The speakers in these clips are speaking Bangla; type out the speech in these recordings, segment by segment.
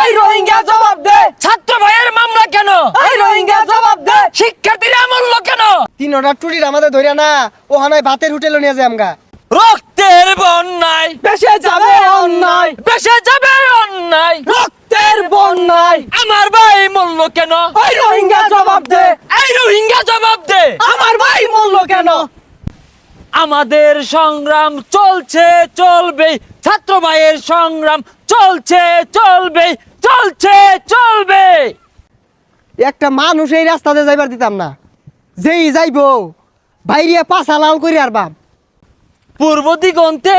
এই রোহিঙ্গা জবাব দে। ছাত্র ভাইয়ের মামলা কেন? এই রোহিঙ্গা জবাব দে। শিক্ষার্থীরা মূল্য কেন? 3 টুরির আমাদের ধরে না ও হানায় ভাতের হোটেলে নিয়ে যায় আমগা। রক্তের বন্যায় বেশে যাবে অন্যায়, বেসে যাবে অন্যায়। রক্তের বন্যায় আমার ভাই মূল্য কেন? এই রোহিঙ্গা জবাব দে। এই রোহিঙ্গা জবাব দে। আমার ভাই মূল্য কেন? আমাদের সংগ্রাম চলছে চলবে, ছাত্র ভাইয়ের সংগ্রাম চলছে চলবে, চলছে চলবে। একটা মানুষ এই রাস্তাতে যাইবার দিতাম না, যেই যাইবো বাইরিয়া পাছা লাল করি আর বাপ। পূর্ব দিগন্তে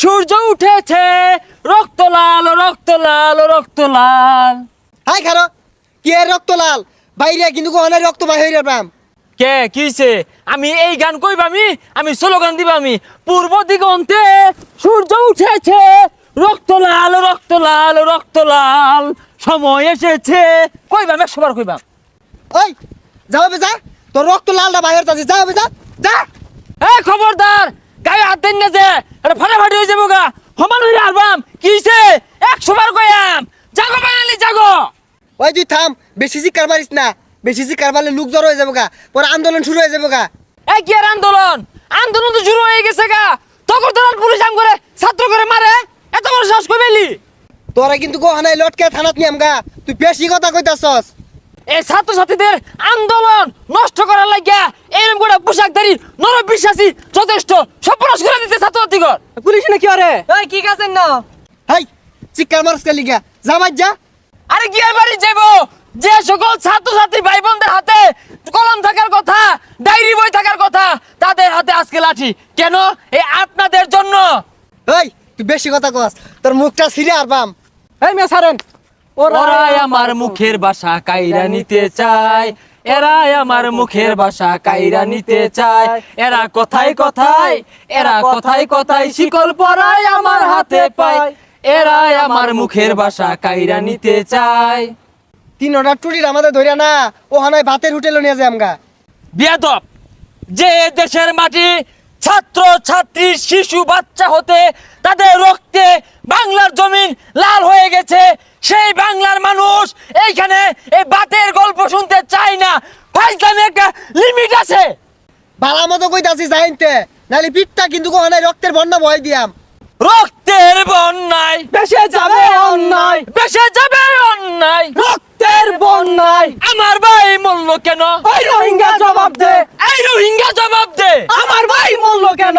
সূর্য উঠেছে, রক্ত লাল রক্ত লাল রক্ত লাল। হাই খারো কি এর রক্ত লাল বাইরিয়া কিন্তু কোহানের রক্ত বাই হইরা বাম। কে কিছে? আমি এই গান কইবামি, আমি স্লোগান দিবামি। পূর্ব দিগন্তে সূর্য উঠেছে, রক্ত লাল রক্ত লাল রক্ত লাল। সময় এসেছে কইবাম, 100 বার কইবাম। ওই যাও বে যা, তোর রক্ত লালটা বাইরে তাছে, যাও বে যা যা। এই খবরদার, গায়ে হাত দেন না যে, এটা ফাটাফাটি হয়ে যাবো গা। সমান হইলে আলবাম কিছে? 100 বার কইয়াম। জাগো বাঙালি জাগো। ওই তুই থাম, বেশি চিৎকার মারিস না, বেশি চিৎকার মারলে লোক জড়ো হয়ে যাবো গা, পরে আন্দোলন শুরু হয়ে যাবো গা। এই কি আর আন্দোলন? আন্দোলন তো শুরু হয়ে গেছে গা। তখন তো পুলিশ আম করে ছাত্র করে মারে, এত বড় সাহস কই পেলি? তোরা কিন্তু কোহানায় লটকে থানাত নিয়াম গা, তুই বেশি কথা কইতাছস। এই ছাত্রছাত্রীদের আন্দোলন নষ্ট করার লাগিয়া এরকম করে পোশাকধারী নরবিশ্বাসী যথেষ্ট সর্বনাশ করে দিতে ছাত্রছাত্রীগণ। পুলিশ না কি আরে? এই কি কাছেন না? হাই চিৎকার মারস কে লিগা, যা বাজ যা। আরে কি আর বাড়ি যাইবো? যে সকল ছাত্রছাত্রী ভাই বোনদের হাতে কলম থাকার কথা, ডায়েরি বই থাকার কথা, তাদের হাতে আজকে লাঠি কেন? এই আপনাদের জন্য। এই তুই বেশি কথা কস, তোর মুখটা ছিঁড়ে আর বাম। এই মে সারেন। ওরাই আমার মুখের ভাষা কাইরা নিতে চায়, এরাই আমার মুখের ভাষা কাইরা নিতে চায়। এরা কথায় কথায়, এরা কথায় কথায় শিকল পরায় আমার হাতে পায়। এরাই আমার মুখের ভাষা কাইরা নিতে চায়। 3 টুরির আমাদের ধরে না ও হানায় ভাতের হোটেলে নিয়ে যায় আমগা। বিয়াদব, যে দেশের মাটি ছাত্র ছাত্রী শিশু বাচ্চা হতে তাদের রক্তে বাংলার জমিন লাল হয়ে গেছে, সেই বাংলার মানুষ এইখানে এই বাতের গল্প শুনতে চায় না। ফাইজলামে একটা লিমিট আছে। বালা মতো কইতাছি যাইতে, নালি পিঠটা কিন্তু কোহানায় রক্তের বন্যা বয় দিয়াম। রক্তের বন্যায় বেশে যাবে অন্যায়, বেসে যাবে অন্যায়। রক্তের বন্যায় আমার ভাই মূল্য কেন? এই রোহিঙ্গা জবাব দে। এই রোহিঙ্গা জবাব দে। আমার ভাই মূল্য কেন?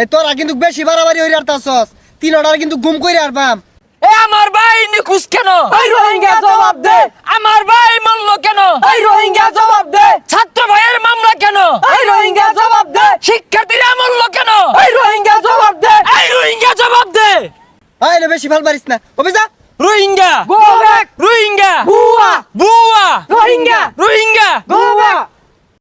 এ তোরা কিন্তু বেশি বাড়াবাড়ি হইরে আর তাছস, 3 কিন্তু গুম কইরে আর বাম। এ আমার ভাই নিখুঁজ কেন? এই রোহিঙ্গা জবাব দে। আমার ভাই মূল্য কেন? এই রোহিঙ্গা জবাব দে। ছাত্র ভাইয়ের মামলা কেন? এই রোহিঙ্গা জবাব দে। শিক্ষার্থীরা মূল্য কেন? এই রোহিঙ্গা জবাব দে। এই রোহিঙ্গা জবাব দে। আয় না বেশি ভাল পারিস না, ওবে যা। Rohingya Go back. রোহিঙ্গা বুয়া বুয়া রোহিঙ্গা রোহিঙ্গা Go back.